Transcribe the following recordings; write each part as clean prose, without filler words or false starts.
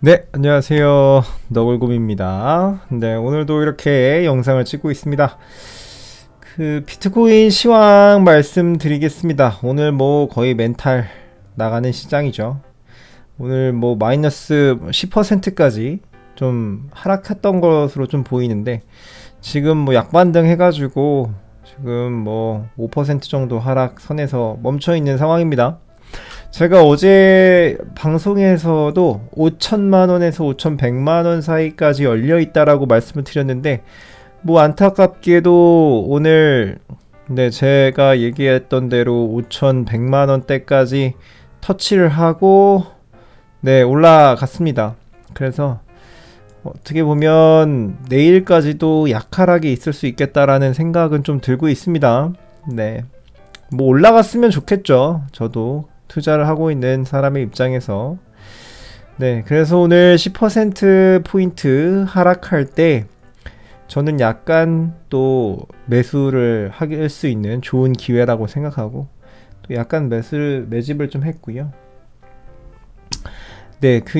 네, 안녕하세요. 너굴곰입니다. 네, 오늘도 이렇게 영상을 찍고 있습니다. 비트코인 시황 말씀드리겠습니다. 오늘 거의 멘탈 나가는 시장이죠. 오늘 마이너스 10%까지 좀 하락했던 것으로 좀 보이는데, 지금 약반등 해가지고, 지금 5% 정도 하락선에서 멈춰있는 상황입니다. 제가 어제 방송에서도 5천만원에서 5,100만원 사이까지 열려있다라고 말씀을 드렸는데, 안타깝게도 오늘 제가 얘기했던 대로 5,100만원대까지 터치를 하고 올라갔습니다. 그래서 어떻게 보면 내일까지도 약하락이 있을 수 있겠다라는 생각은 좀 들고 있습니다. 올라갔으면 좋겠죠. 저도 투자를 하고 있는 사람의 입장에서. 그래서 오늘 10%포인트 하락할 때 저는 약간 또 매수를 할 수 있는 좋은 기회라고 생각하고, 또 약간 매집을 좀 했고요.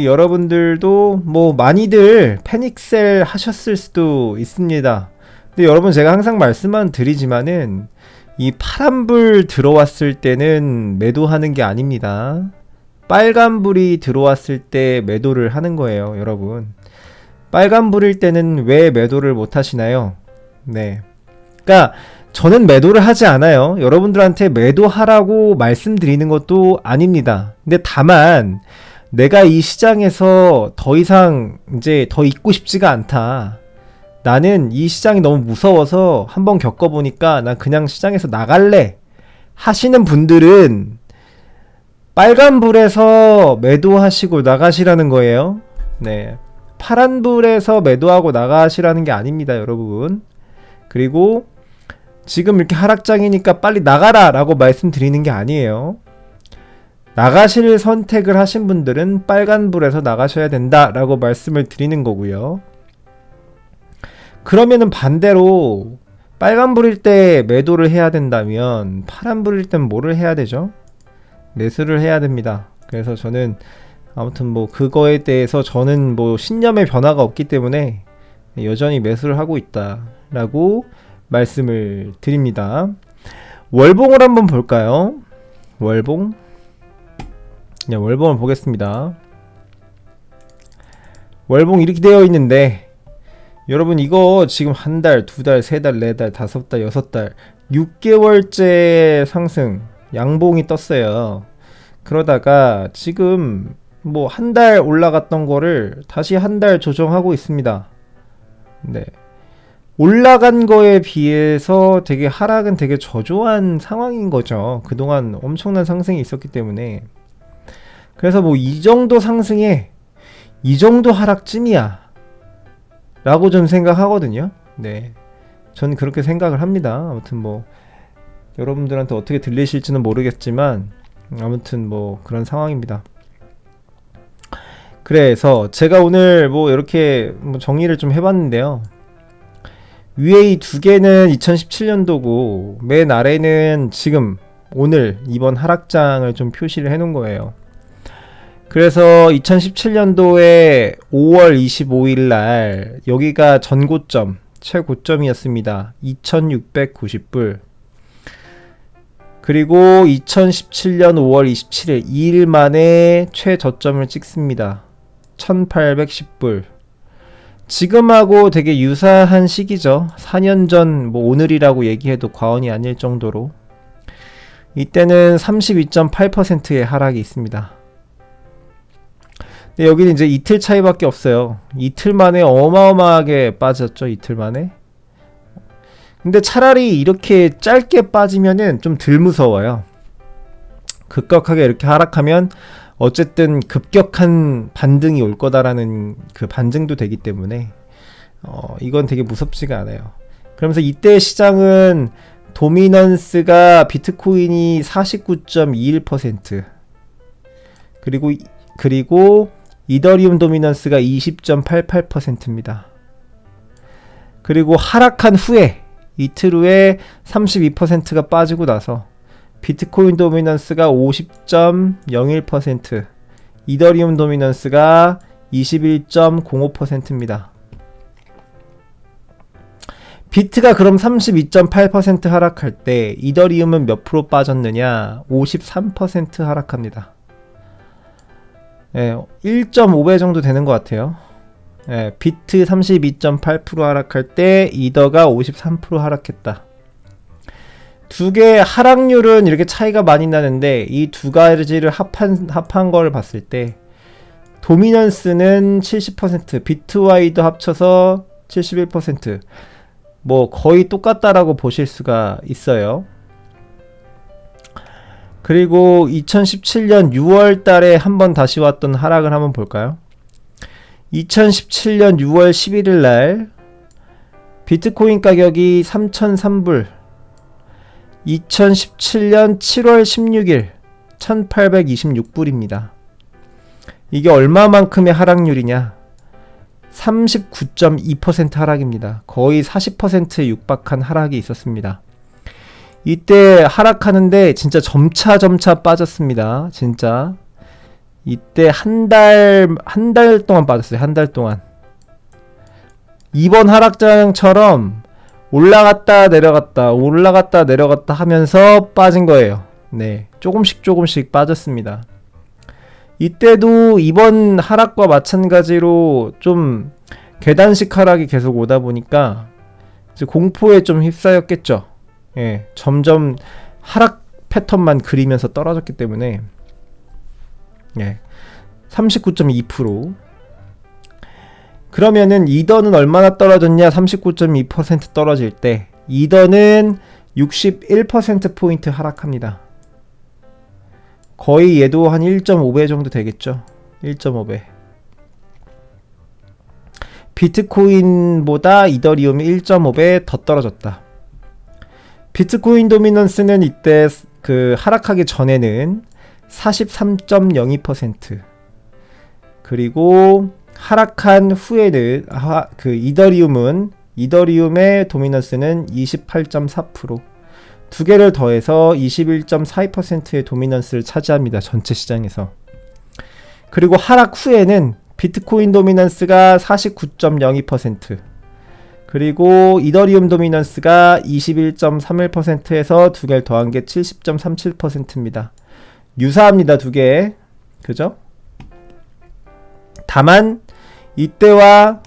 여러분들도 많이들 패닉셀 하셨을 수도 있습니다. 근데 여러분, 제가 항상 말씀만 드리지만은 이 파란불 들어왔을 때는 매도하는 게 아닙니다. 빨간불이 들어왔을 때 매도를 하는 거예요, 여러분. 빨간불일 때는 왜 매도를 못 하시나요? 그러니까 저는 매도를 하지 않아요. 여러분들한테 매도하라고 말씀드리는 것도 아닙니다. 근데 다만 내가 이 시장에서 더 이상 이제 더 있고 싶지가 않다. 나는 이 시장이 너무 무서워서 한번 겪어보니까 난 그냥 시장에서 나갈래 하시는 분들은 빨간불에서 매도하시고 나가시라는 거예요. 파란불에서 매도하고 나가시라는 게 아닙니다, 여러분. 그리고 지금 이렇게 하락장이니까 빨리 나가라 라고 말씀드리는 게 아니에요. 나가실 선택을 하신 분들은 빨간불에서 나가셔야 된다 라고 말씀을 드리는 거고요. 그러면은 반대로 빨간불일 때 매도를 해야 된다면 파란불일 땐 뭐를 해야 되죠? 매수를 해야 됩니다. 그래서 저는 아무튼 그거에 대해서 저는 신념의 변화가 없기 때문에 여전히 매수를 하고 있다 라고 말씀을 드립니다. 월봉을 한번 볼까요? 월봉을 보겠습니다. 월봉 이렇게 되어 있는데, 여러분 이거 지금 한 달, 두 달, 세 달, 네 달, 다섯 달, 여섯 달, 6개월째 상승, 양봉이 떴어요. 그러다가 지금 한 달 올라갔던 거를 다시 한 달 조정하고 있습니다. 올라간 거에 비해서 되게 하락은 되게 저조한 상황인 거죠. 그동안 엄청난 상승이 있었기 때문에. 그래서 이 정도 상승에 이 정도 하락쯤이야 라고 좀 생각하거든요. 저는 그렇게 생각을 합니다. 아무튼 여러분들한테 어떻게 들리실지는 모르겠지만 아무튼 그런 상황입니다. 그래서 제가 오늘 이렇게 정리를 좀 해봤는데요. 위에 이 두 개는 2017년도고 맨 아래는 지금 오늘 이번 하락장을 좀 표시를 해놓은 거예요. 그래서 2017년도에 5월 25일 날 여기가 전고점, 최고점이었습니다. 2690불. 그리고 2017년 5월 27일 2일 만에 최저점을 찍습니다. 1810불. 지금하고 되게 유사한 시기죠. 4년 전 오늘이라고 얘기해도 과언이 아닐 정도로. 이때는 32.8%의 하락이 있습니다. 여기는 이제 이틀 차이밖에 없어요. 이틀 만에 어마어마하게 빠졌죠. 이틀 만에. 근데 차라리 이렇게 짧게 빠지면은 좀 덜 무서워요. 급격하게 이렇게 하락하면 어쨌든 급격한 반등이 올 거다라는 그 반증도 되기 때문에 이건 되게 무섭지가 않아요. 그러면서 이때 시장은 도미넌스가 비트코인이 49.21%, 그리고 이더리움 도미넌스가 20.88%입니다. 그리고 하락한 후에 이틀 후에 32%가 빠지고 나서 비트코인 도미넌스가 50.01%, 이더리움 도미넌스가 21.05%입니다. 비트가 그럼 32.8% 하락할 때 이더리움은 몇 프로 빠졌느냐? 53% 하락합니다. 1.5배 정도 되는 것 같아요. 비트 32.8% 하락할 때 이더가 53% 하락했다. 두 개의 하락률은 이렇게 차이가 많이 나는데 이 두 가지를 합한 걸 봤을 때 도미넌스는 70%, 비트와 이더 합쳐서 71%, 뭐 거의 똑같다라고 보실 수가 있어요. 그리고 2017년 6월 달에 한번 다시 왔던 하락을 한번 볼까요? 2017년 6월 11일 날 비트코인 가격이 3,003불, 2017년 7월 16일 1,826불입니다. 이게 얼마만큼의 하락률이냐? 39.2% 하락입니다. 거의 40%에 육박한 하락이 있었습니다. 이때 하락하는데 진짜 점차 빠졌습니다. 진짜. 이때 한 달 동안 빠졌어요. 한 달 동안. 이번 하락장처럼 올라갔다 내려갔다 하면서 빠진 거예요. 네. 조금씩 빠졌습니다. 이때도 이번 하락과 마찬가지로 좀 계단식 하락이 계속 오다 보니까 이제 공포에 좀 휩싸였겠죠. 예, 점점 하락 패턴만 그리면서 떨어졌기 때문에 39.2%. 그러면은 이더는 얼마나 떨어졌냐? 39.2% 떨어질 때 이더는 61%포인트 하락합니다. 거의 얘도 한 1.5배 정도 되겠죠. 1.5배. 비트코인보다 이더리움이 1.5배 더 떨어졌다. 비트코인 도미넌스는 이때 그 하락하기 전에는 43.02%, 그리고 하락한 후에는 그 이더리움의 도미넌스는 28.4%, 두 개를 더해서 21.42%의 도미넌스를 차지합니다. 전체 시장에서. 그리고 하락 후에는 비트코인 도미넌스가 49.02%, 그리고 이더리움 도미넌스가 21.31%에서 두 개를 더한 게 70.37%입니다. 유사합니다. 두 개. 그죠? 다만 이때와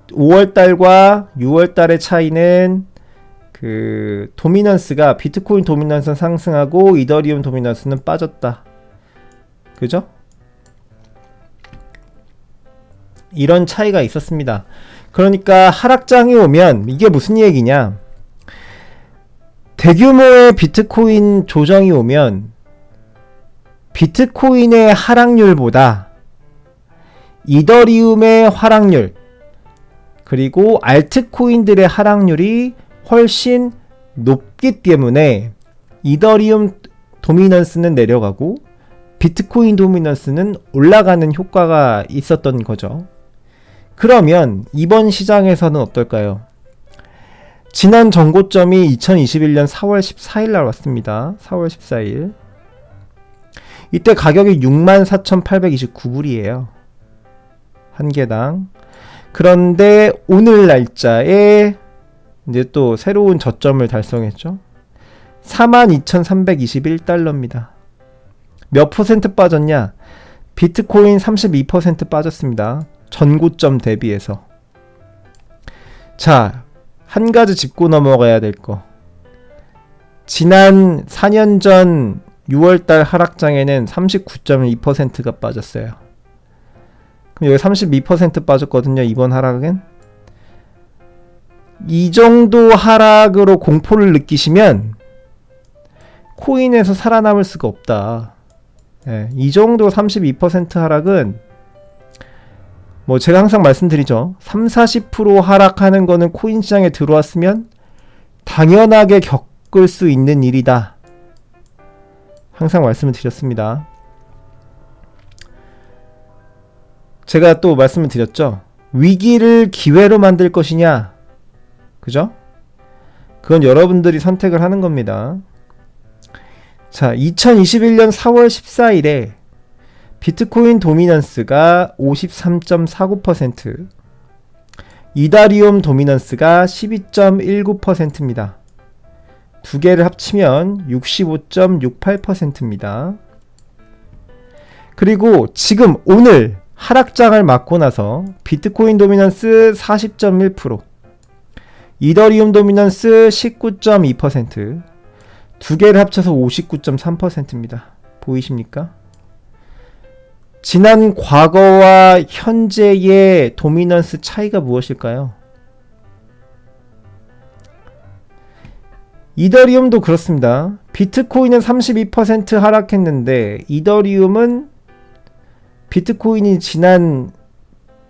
5월달과 6월달의 차이는 그 도미넌스가 비트코인 도미넌스는 상승하고 이더리움 도미넌스는 빠졌다. 그죠? 이런 차이가 있었습니다. 그러니까 하락장이 오면 이게 무슨 얘기냐? 대규모의 비트코인 조정이 오면 비트코인의 하락률보다 이더리움의 하락률, 그리고 알트코인들의 하락률이 훨씬 높기 때문에 이더리움 도미넌스는 내려가고 비트코인 도미넌스는 올라가는 효과가 있었던 거죠. 그러면 이번 시장에서는 어떨까요? 지난 전고점이 2021년 4월 14일 날 왔습니다. 4월 14일. 이때 가격이 64,829불이에요. 한 개당. 그런데 오늘 날짜에 이제 또 새로운 저점을 달성했죠. 42,321달러입니다. 몇 퍼센트 빠졌냐? 비트코인 32% 빠졌습니다. 전고점 대비해서. 자, 한 가지 짚고 넘어가야 될 거. 지난 4년 전 6월달 하락장에는 39.2%가 빠졌어요. 그럼 여기 32% 빠졌거든요. 이번 하락은. 이 정도 하락으로 공포를 느끼시면 코인에서 살아남을 수가 없다. 이 정도 32% 하락은 뭐 제가 항상 말씀드리죠. 30-40% 하락하는 거는 코인 시장에 들어왔으면 당연하게 겪을 수 있는 일이다. 항상 말씀을 드렸습니다. 제가 또 말씀을 드렸죠. 위기를 기회로 만들 것이냐? 그죠? 그건 여러분들이 선택을 하는 겁니다. 자, 2021년 4월 14일에 비트코인 도미넌스가 53.49%, 이더리움 도미넌스가 12.19%입니다. 두 개를 합치면 65.68%입니다. 그리고 지금 오늘 하락장을 맞고 나서 비트코인 도미넌스 40.1%, 이더리움 도미넌스 19.2%, 두 개를 합쳐서 59.3%입니다. 보이십니까? 지난 과거와 현재의 도미넌스 차이가 무엇일까요? 이더리움도 그렇습니다. 비트코인은 32% 하락했는데 이더리움은 비트코인이 지난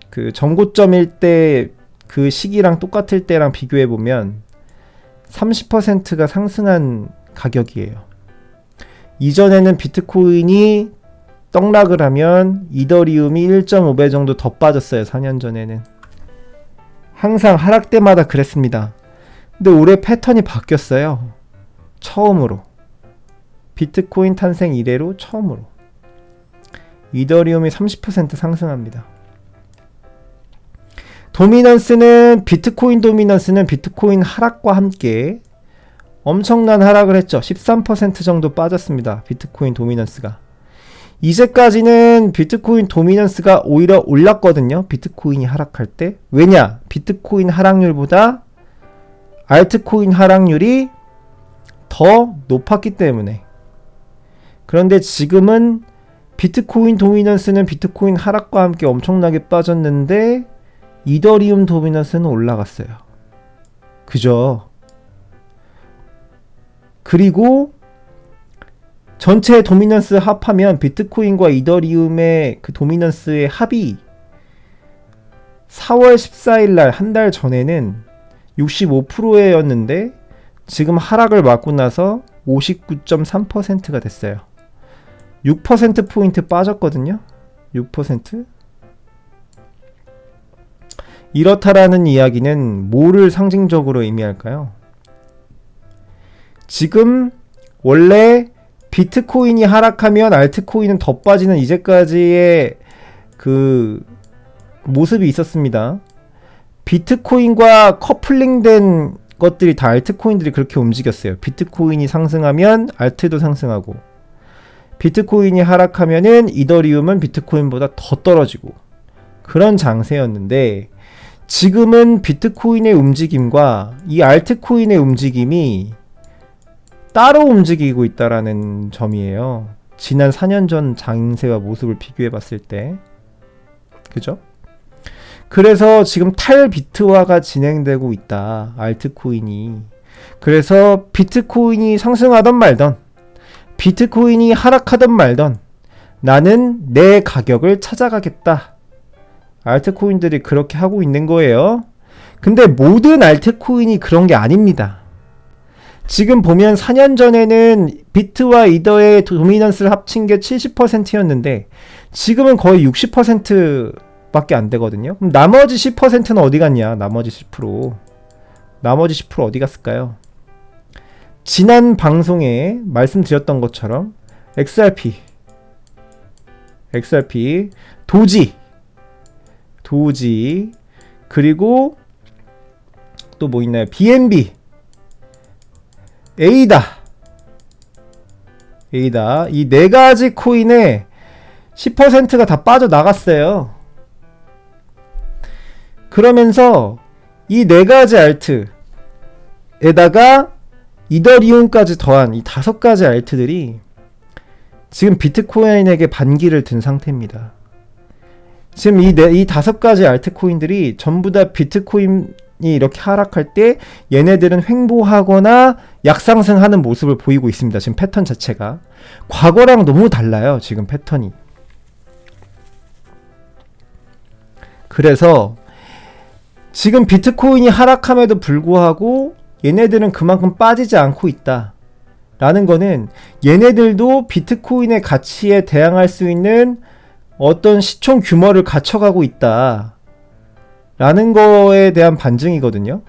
그 전고점일 때 그 시기랑 똑같을 때랑 비교해 보면 30%가 상승한 가격이에요. 이전에는 비트코인이 떡락을 하면 이더리움이 1.5배 정도 더 빠졌어요. 4년 전에는. 항상 하락 때마다 그랬습니다. 근데 올해 패턴이 바뀌었어요. 처음으로. 비트코인 탄생 이래로 처음으로. 이더리움이 30% 상승합니다. 비트코인 도미넌스는 비트코인 하락과 함께 엄청난 하락을 했죠. 13% 정도 빠졌습니다. 비트코인 도미넌스가. 이제까지는 비트코인 도미넌스가 오히려 올랐거든요. 비트코인이 하락할 때. 왜냐? 비트코인 하락률보다 알트코인 하락률이 더 높았기 때문에. 그런데 지금은 비트코인 도미넌스는 비트코인 하락과 함께 엄청나게 빠졌는데 이더리움 도미넌스는 올라갔어요. 그죠? 그리고 전체 도미넌스 합하면 비트코인과 이더리움의 그 도미넌스의 합이 4월 14일 날 한 달 전에는 65%였는데 지금 하락을 맞고 나서 59.3%가 됐어요. 6%포인트 빠졌거든요. 6%? 이렇다라는 이야기는 뭐를 상징적으로 의미할까요? 지금 원래 비트코인이 하락하면 알트코인은 더 빠지는 이제까지의 그 모습이 있었습니다. 비트코인과 커플링된 것들이 다 알트코인들이 그렇게 움직였어요. 비트코인이 상승하면 알트도 상승하고, 비트코인이 하락하면은 이더리움은 비트코인보다 더 떨어지고, 그런 장세였는데 지금은 비트코인의 움직임과 이 알트코인의 움직임이 따로 움직이고 있다라는 점이에요. 지난 4년 전 장세와 모습을 비교해 봤을 때. 그죠? 그래서 지금 탈비트화가 진행되고 있다. 알트코인이. 그래서 비트코인이 상승하던 말던, 비트코인이 하락하던 말던, 나는 내 가격을 찾아가겠다. 알트코인들이 그렇게 하고 있는 거예요. 근데 모든 알트코인이 그런 게 아닙니다. 지금 보면 4년 전에는 비트와 이더의 도미넌스를 합친 게 70%였는데 지금은 거의 60% 밖에 안 되거든요. 그럼 나머지 10%는 어디 갔냐? 나머지 10%. 나머지 10% 어디 갔을까요? 지난 방송에 말씀드렸던 것처럼 XRP, 도지, 그리고 또 뭐 있나요? BNB, 에이다, 이 네 가지 코인에 10%가 다 빠져나갔어요. 그러면서 이 네 가지 알트에다가 이더리움까지 더한 이 5가지 알트들이 지금 비트코인에게 반기를 든 상태입니다. 지금 이 5가지 알트코인들이 전부 다 비트코인이 이렇게 하락할 때 얘네들은 횡보하거나 약상승하는 모습을 보이고 있습니다. 지금 패턴 자체가 과거랑 너무 달라요. 지금 패턴이. 그래서 지금 비트코인이 하락함에도 불구하고 얘네들은 그만큼 빠지지 않고 있다 라는 거는 얘네들도 비트코인의 가치에 대항할 수 있는 어떤 시총 규모를 갖춰가고 있다 라는 거에 대한 반증이거든요.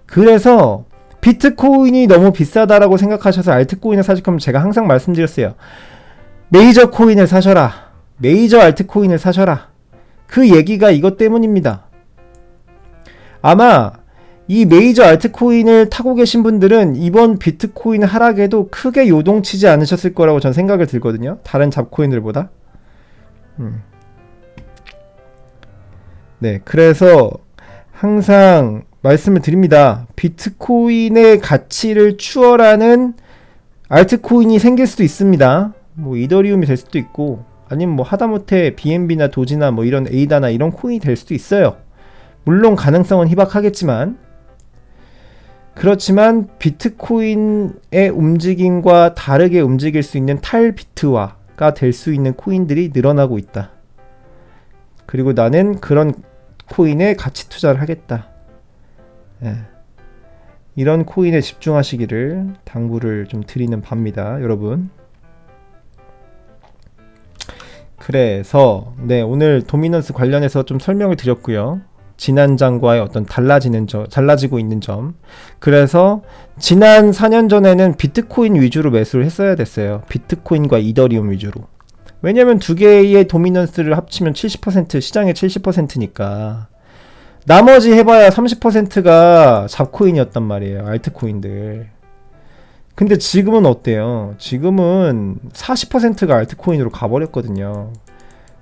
그래서 비트코인이 너무 비싸다라고 생각하셔서 알트코인을 사실 거면 제가 항상 말씀드렸어요. 메이저 코인을 사셔라. 메이저 알트코인을 사셔라. 그 얘기가 이것 때문입니다. 아마 이 메이저 알트코인을 타고 계신 분들은 이번 비트코인 하락에도 크게 요동치지 않으셨을 거라고 전 생각을 들거든요. 다른 잡코인들보다. 네, 그래서 항상 말씀을 드립니다. 비트코인의 가치를 추월하는 알트코인이 생길 수도 있습니다. 뭐 이더리움이 될 수도 있고, 아니면 뭐 하다못해 BNB나 도지나 뭐 이런 에이다나 이런 코인이 될 수도 있어요. 물론 가능성은 희박하겠지만, 그렇지만 비트코인의 움직임과 다르게 움직일 수 있는 탈비트화가 될 수 있는 코인들이 늘어나고 있다. 그리고 나는 그런 코인에 가치 투자를 하겠다. 예. 이런 코인에 집중하시기를 당부를 좀 드리는 바입니다, 여러분. 그래서 네, 오늘 도미넌스 관련해서 좀 설명을 드렸고요. 지난 장과의 어떤 달라지고 있는 점. 그래서 지난 4년 전에는 비트코인 위주로 매수를 했어야 됐어요. 비트코인과 이더리움 위주로. 왜냐면 두 개의 도미넌스를 합치면 70%, 시장의 70%니까. 나머지 해봐야 30%가 잡코인이었단 말이에요. 알트코인들. 근데 지금은 어때요? 지금은 40%가 알트코인으로 가버렸거든요.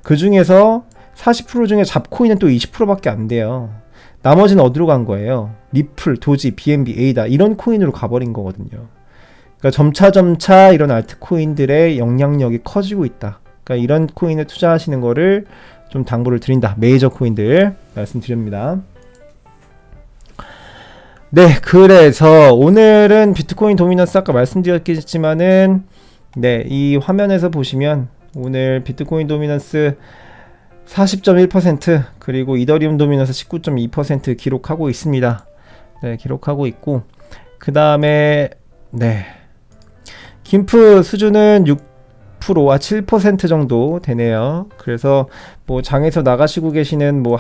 그 중에서 40% 중에 잡코인은 또 20%밖에 안 돼요. 나머지는 어디로 간 거예요? 리플, 도지, BNB, 에이다 이런 코인으로 가버린 거거든요. 그러니까 점차 이런 알트코인들의 영향력이 커지고 있다. 그러니까 이런 코인에 투자하시는 거를 좀 당부를 드린다. 메이저 코인들 말씀드립니다. 네, 그래서 오늘은 비트코인 도미넌스 아까 말씀드렸겠지만은 네, 이 화면에서 보시면 오늘 비트코인 도미넌스 40.1% 그리고 이더리움 도미넌스 19.2% 기록하고 있습니다. 네, 기록하고 있고 그 다음에 네, 김프 수준은 6%와 7% 정도 되네요. 그래서 뭐 장에서 나가시고 계시는 뭐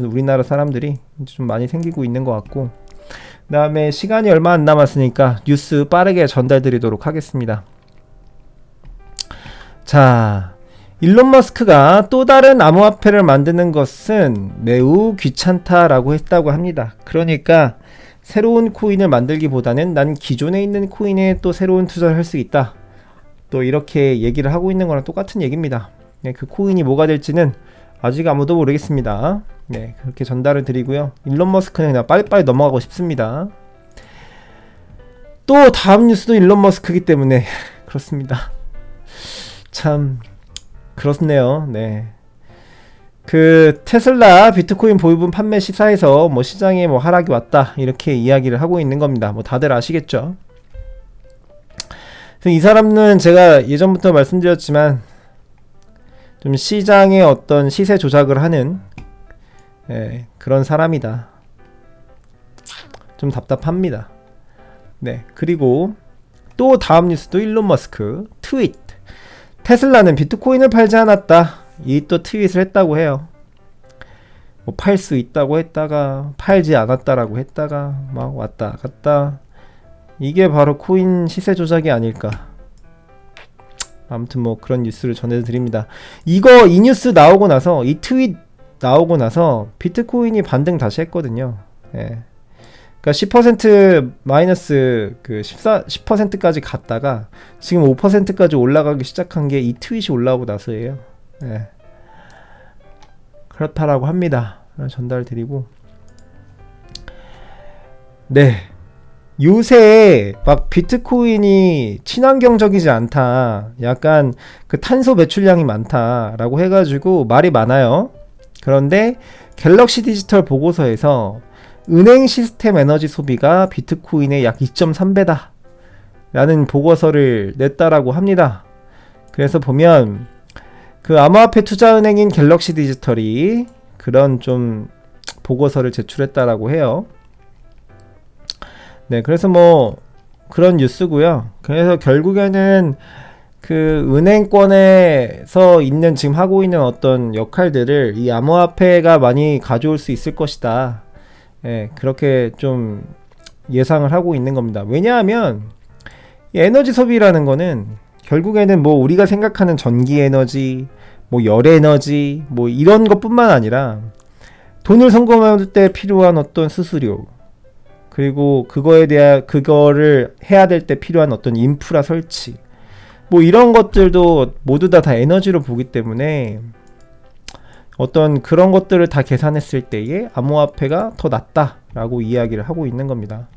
우리나라 사람들이 좀 많이 생기고 있는 것 같고, 그 다음에 시간이 얼마 안 남았으니까 뉴스 빠르게 전달드리도록 하겠습니다. 자, 일론 머스크가 또 다른 암호화폐를 만드는 것은 매우 귀찮다라고 했다고 합니다. 그러니까 새로운 코인을 만들기보다는 난 기존에 있는 코인에 또 새로운 투자를 할 수 있다. 또 이렇게 얘기를 하고 있는 거랑 똑같은 얘기입니다. 네, 그 코인이 뭐가 될지는 아직 아무도 모르겠습니다. 네, 그렇게 전달을 드리고요. 일론 머스크는 그냥 빨리빨리 넘어가고 싶습니다. 또 다음 뉴스도 일론 머스크이기 때문에 그렇습니다. 참 그렇네요. 네. 그 테슬라 비트코인 보유분 판매 시사에서 뭐 시장에 뭐 하락이 왔다 이렇게 이야기를 하고 있는 겁니다. 뭐 다들 아시겠죠? 이 사람은 제가 예전부터 말씀드렸지만 좀 시장의 어떤 시세 조작을 하는 그런 사람이다. 좀 답답합니다. 네, 그리고 또 다음 뉴스도 일론 머스크 트윗. 테슬라는 비트코인을 팔지 않았다. 이 또 트윗을 했다고 해요. 뭐 팔 수 있다고 했다가 팔지 않았다라고 했다가 막 왔다 갔다. 이게 바로 코인 시세 조작이 아닐까. 아무튼 뭐 그런 뉴스를 전해드립니다. 이 뉴스 나오고 나서, 이 트윗 나오고 나서 비트코인이 반등 다시 했거든요. 예. 그러니까 10% 마이너스 그 10%까지 갔다가 지금 5%까지 올라가기 시작한 게 이 트윗이 올라오고 나서예요. 예. 그렇다라고 합니다. 전달드리고. 네. 요새 막 비트코인이 친환경적이지 않다, 약간 그 탄소 배출량이 많다라고 해가지고 말이 많아요. 그런데 갤럭시 디지털 보고서에서 은행 시스템 에너지 소비가 비트코인의 약 2.3배다 라는 보고서를 냈다라고 합니다. 그래서 보면 그 암호화폐 투자은행인 갤럭시 디지털이 그런 좀 보고서를 제출했다라고 해요. 네, 그래서 뭐 그런 뉴스고요. 그래서 결국에는 그 은행권에서 있는 지금 하고 있는 어떤 역할들을 이 암호화폐가 많이 가져올 수 있을 것이다. 예, 그렇게 좀 예상을 하고 있는 겁니다. 왜냐하면 이 에너지 소비라는 거는 결국에는 뭐 우리가 생각하는 전기 에너지, 뭐 열 에너지, 뭐 이런 것뿐만 아니라 돈을 송금할 때 필요한 어떤 수수료, 그리고 그거를 해야 될 때 필요한 어떤 인프라 설치, 뭐 이런 것들도 모두 다 에너지로 보기 때문에 어떤 그런 것들을 다 계산했을 때에 암호화폐가 더 낫다라고 이야기를 하고 있는 겁니다.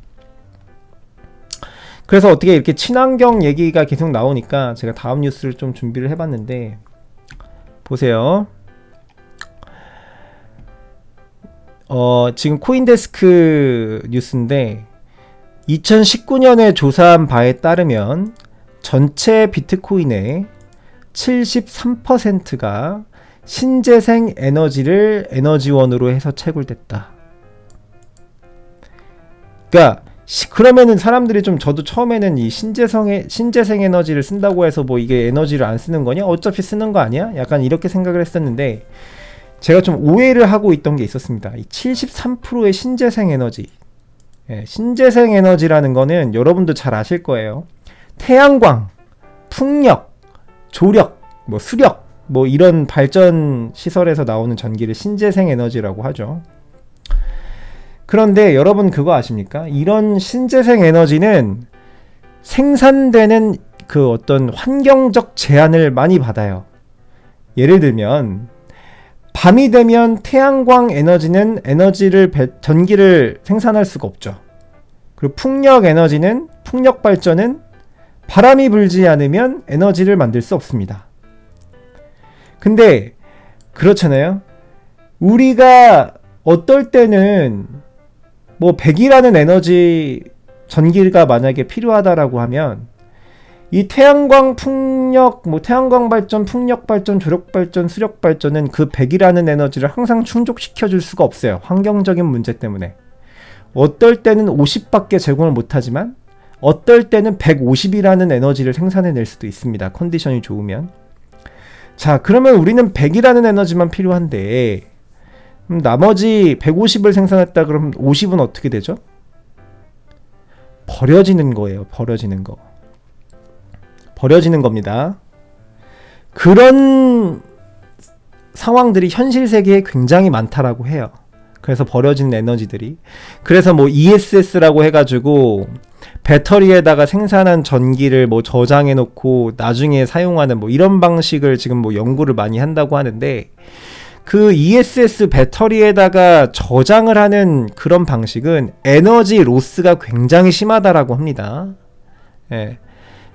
그래서 어떻게 이렇게 친환경 얘기가 계속 나오니까 제가 다음 뉴스를 좀 준비를 해봤는데, 보세요. 지금 코인데스크 뉴스인데 2019년에 조사한 바에 따르면 전체 비트코인의 73%가 신재생 에너지를 에너지원으로 해서 채굴됐다. 그러니까 그러면은 사람들이 좀, 저도 처음에는 이 신재생 에너지를 쓴다고 해서 뭐 이게 에너지를 안 쓰는 거냐? 어차피 쓰는 거 아니야? 약간 이렇게 생각을 했었는데, 제가 좀 오해를 하고 있던 게 있었습니다. 이 73%의 신재생 에너지. 신재생 에너지라는 거는 여러분도 잘 아실 거예요. 태양광, 풍력, 조력, 뭐 수력, 뭐 이런 발전 시설에서 나오는 전기를 신재생 에너지라고 하죠. 그런데 여러분 그거 아십니까? 이런 신재생 에너지는 생산되는 그 어떤 환경적 제한을 많이 받아요. 예를 들면 밤이 되면 태양광 에너지는 전기를 생산할 수가 없죠. 그리고 풍력 발전은 바람이 불지 않으면 에너지를 만들 수 없습니다. 근데 그렇잖아요. 우리가 어떨 때는 뭐 100이라는 에너지 전기가 만약에 필요하다라고 하면 이 태양광 발전, 풍력 발전, 조력 발전, 수력 발전은 그 100이라는 에너지를 항상 충족시켜 줄 수가 없어요. 환경적인 문제 때문에. 어떨 때는 50밖에 제공을 못하지만 어떨 때는 150이라는 에너지를 생산해낼 수도 있습니다. 컨디션이 좋으면. 자, 그러면 우리는 100이라는 에너지만 필요한데 나머지 150을 생산했다 그러면 50은 어떻게 되죠? 버려지는 거예요. 버려지는 겁니다. 그런 상황들이 현실 세계에 굉장히 많다라고 해요. 그래서 버려지는 에너지들이. 그래서 뭐 ESS라고 해가지고 배터리에다가 생산한 전기를 뭐 저장해 놓고 나중에 사용하는 뭐 이런 방식을 지금 뭐 연구를 많이 한다고 하는데, 그 ESS 배터리에다가 저장을 하는 그런 방식은 에너지 로스가 굉장히 심하다라고 합니다. 예.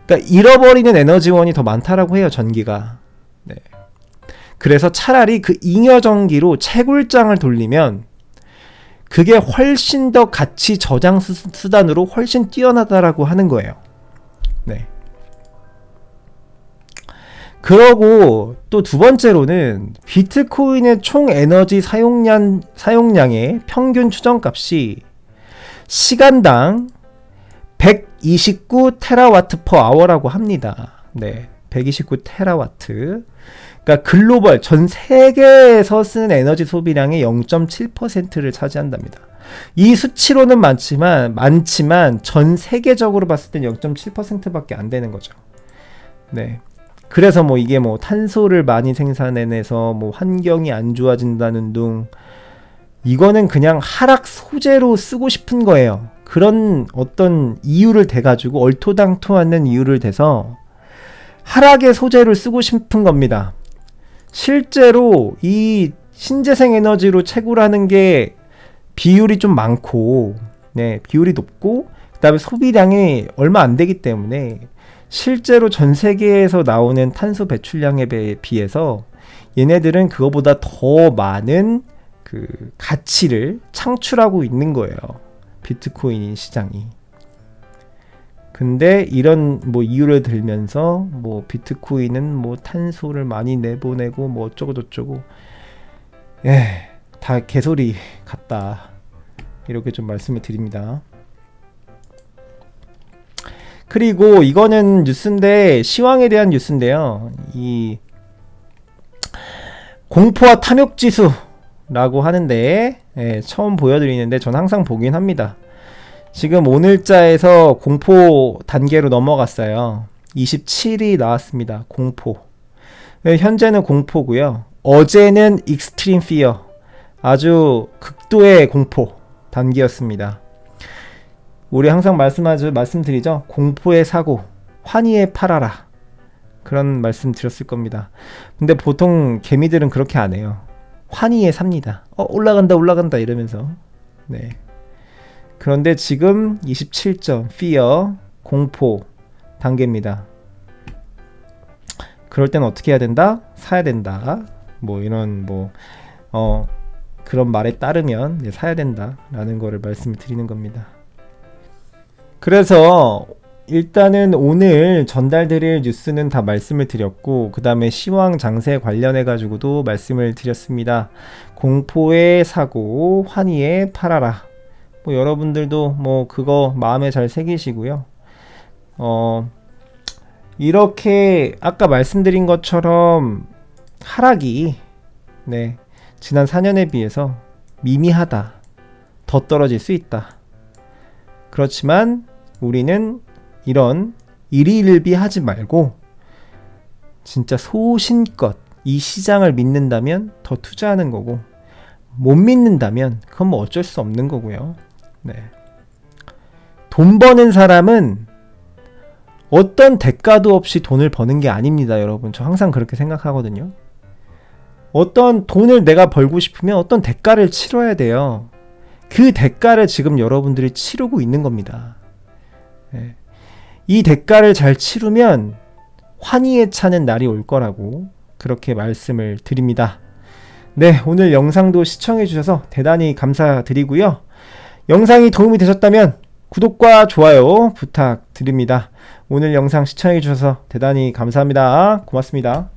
그러니까 잃어버리는 에너지원이 더 많다라고 해요, 전기가. 네. 그래서 차라리 그 잉여 전기로 채굴장을 돌리면 그게 훨씬 더 가치 저장 수단으로 훨씬 뛰어나다라고 하는 거예요. 네. 그러고 또 두 번째로는 비트코인의 총 에너지 사용량의 평균 추정값이 시간당 129 테라와트 퍼 아워라고 합니다. 네. 129 테라와트. 그러니까 글로벌 전 세계에서 쓰는 에너지 소비량의 0.7%를 차지한답니다. 이 수치로는 많지만 전 세계적으로 봤을 땐 0.7%밖에 안 되는 거죠. 네. 그래서 뭐 이게 뭐 탄소를 많이 생산해내서 뭐 환경이 안 좋아진다는 둥, 이거는 그냥 하락 소재로 쓰고 싶은 거예요. 그런 어떤 이유를 대가지고 얼토당토하는 이유를 대서 하락의 소재를 쓰고 싶은 겁니다. 실제로 이 신재생 에너지로 채굴하는 게 비율이 좀 많고, 네, 비율이 높고, 그 다음에 소비량이 얼마 안 되기 때문에 실제로 전 세계에서 나오는 탄소 배출량에 비해서 얘네들은 그거보다 더 많은 그 가치를 창출하고 있는 거예요. 비트코인 시장이. 근데 이런 뭐 이유를 들면서 뭐 비트코인은 뭐 탄소를 많이 내보내고 뭐 어쩌고 저쩌고, 다 개소리 같다, 이렇게 좀 말씀을 드립니다. 그리고 이거는 뉴스인데, 시황에 대한 뉴스인데요. 이 공포와 탐욕 지수라고 하는데, 처음 보여드리는데 전 항상 보긴 합니다. 지금 오늘자에서 공포 단계로 넘어갔어요. 27이 나왔습니다. 공포. 현재는 공포고요. 어제는 익스트림 피어, 아주 극도의 공포 단계였습니다. 우리 항상 말씀드리죠. 공포의 사고, 환희에 팔아라. 그런 말씀 드렸을 겁니다. 근데 보통 개미들은 그렇게 안 해요. 환희에 삽니다. 올라간다 이러면서. 네. 그런데 지금 27점 fear, 공포 단계입니다. 그럴 때는 어떻게 해야 된다? 사야 된다. 뭐 이런 그런 말에 따르면 사야 된다라는 거를 말씀을 드리는 겁니다. 그래서 일단은 오늘 전달드릴 뉴스는 다 말씀을 드렸고, 그 다음에 시황 장세 관련해 가지고도 말씀을 드렸습니다. 공포의 사고, 환희에 팔아라. 여러분들도 그거 마음에 잘 새기시고요. 이렇게 아까 말씀드린 것처럼 하락이 지난 4년에 비해서 미미하다, 더 떨어질 수 있다. 그렇지만 우리는 이런 일희일비 하지 말고 진짜 소신껏 이 시장을 믿는다면 더 투자하는 거고, 못 믿는다면 그건 어쩔 수 없는 거고요. 돈 버는 사람은 어떤 대가도 없이 돈을 버는 게 아닙니다, 여러분. 저 항상 그렇게 생각하거든요. 어떤 돈을 내가 벌고 싶으면 어떤 대가를 치러야 돼요. 그 대가를 지금 여러분들이 치르고 있는 겁니다. 이 대가를 잘 치르면 환희에 차는 날이 올 거라고 그렇게 말씀을 드립니다. 네, 오늘 영상도 시청해 주셔서 대단히 감사드리고요. 영상이 도움이 되셨다면 구독과 좋아요 부탁드립니다. 오늘 영상 시청해 주셔서 대단히 감사합니다. 고맙습니다.